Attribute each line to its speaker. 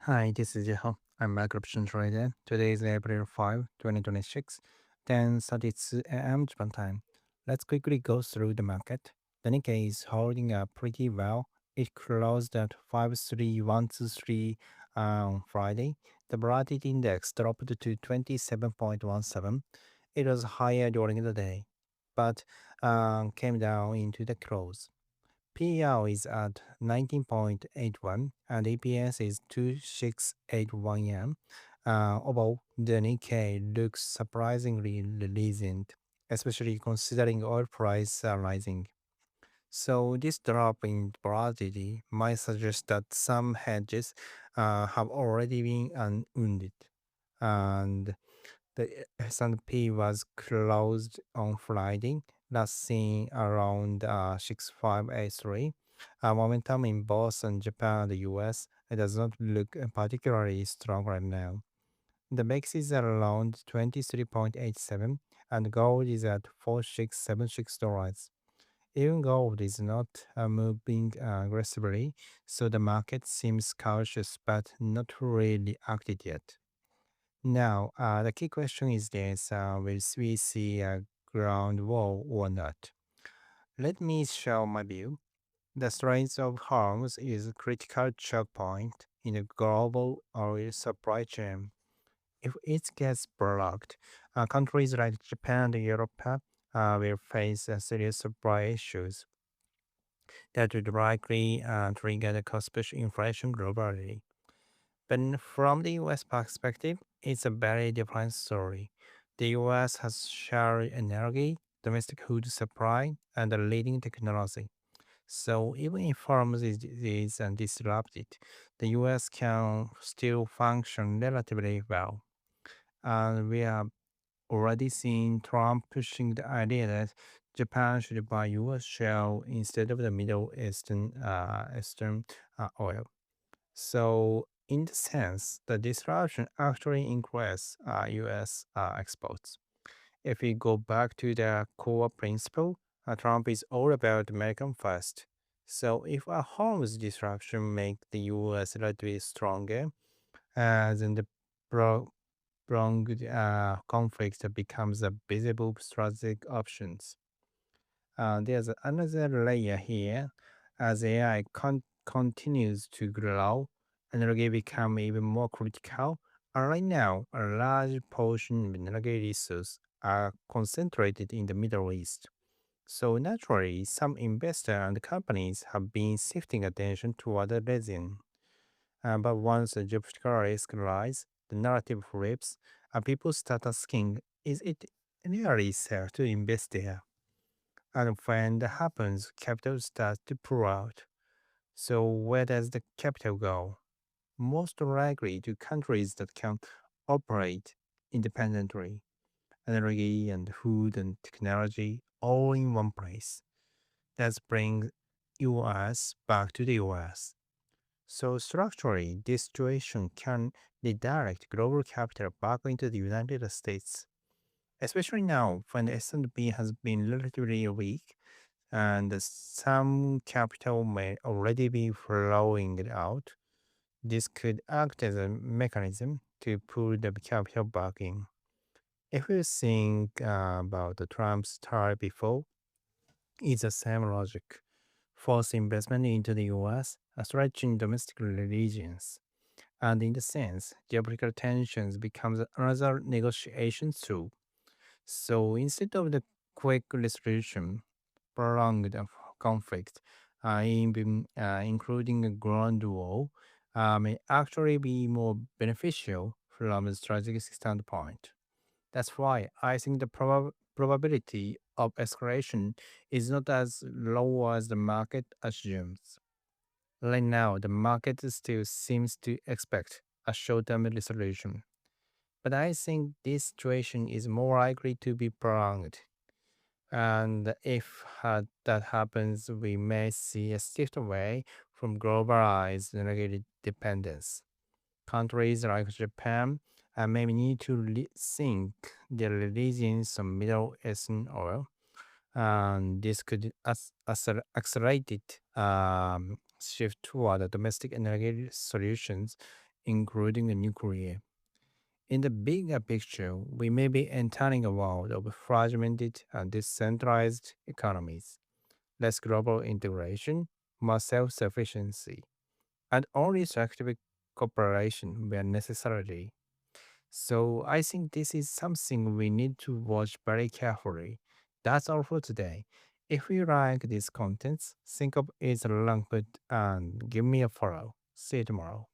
Speaker 1: Hi, this is Jeho. I'm a option trader. Today is April 5, 2026, 10:32 a.m. Japan time. Let's quickly go through the market. The Nikkei is holding up pretty well. It closed at 53123 on Friday. The volatility index dropped to 27.17. It was higher during the day, but came down into the close. PER is at 19.81 and EPS is 2681 yen. Although the Nikkei looks surprisingly resilient, especially considering oil prices are rising. So this drop in volatility might suggest that some hedges have already been unwounded. And the S&P was closed on Friday, last seen around 6583. Momentum in both in Japan and the US it does not look particularly strong right now. The VIX is around 23.87 and gold is at $4676. Even gold is not moving aggressively, so the market seems cautious but not really acted yet. Now, the key question is this, will we see a ground war or not? Let me show my view. The Strait of Hormuz is a critical choke point in the global oil supply chain. If it gets blocked, countries like Japan and Europe will face serious supply issues that would likely trigger the cost-push inflation globally. But from the US perspective, it's a very different story. The US has shared energy, domestic food supply, and a leading technology. So even if farms is disrupted, the US can still function relatively well. And we have already seen Trump pushing the idea that Japan should buy US shale instead of the Eastern oil. So, in the sense, the disruption actually increased U.S. exports. If we go back to the core principle, Trump is all about American first. So, if a Hormuz disruption make the U.S. relatively stronger, then the pro- prolonged conflict becomes a visible strategic options. There's another layer here. As AI continues to grow, energy become even more critical. Right now, a large portion of energy resources are concentrated in the Middle East. So naturally, some investors and companies have been shifting attention to other regions. But once the geopolitical risk rise, the narrative flips, and people start asking, is it really safe to invest there? And when that happens, capital starts to pour out. So where does the capital go? Most likely to countries that can operate independently, energy and food and technology all in one place. That brings US back to the US. So structurally, this situation can redirect global capital back into the United States, especially now when the S&P has been relatively weak and some capital may already be flowing out. This could act as a mechanism to pull the capital back in. If you think about the Trump's tariff before, it's the same logic. Force investment into the US, stretching domestic regions. And in the sense, geopolitical tensions becomes another negotiation tool. So instead of the quick resolution, prolonged conflict, including a ground war, may actually be more beneficial from a strategic standpoint. That's why I think the probability of escalation is not as low as the market assumes. Right now, the market still seems to expect a short-term resolution, but I think this situation is more likely to be prolonged. And if that happens, we may see a shift away from globalized energy dependence. Countries like Japan may need to rethink their religions on Middle Eastern oil, and this could accelerate it shift toward domestic energy solutions including the nuclear. In the bigger picture, we may be entering a world of fragmented and decentralized economies, less global integration, more self sufficiency, and only strategic cooperation where necessary. So I think this is something we need to watch very carefully. That's all for today. If you like these contents, think of it as a link and give me a follow. See you tomorrow.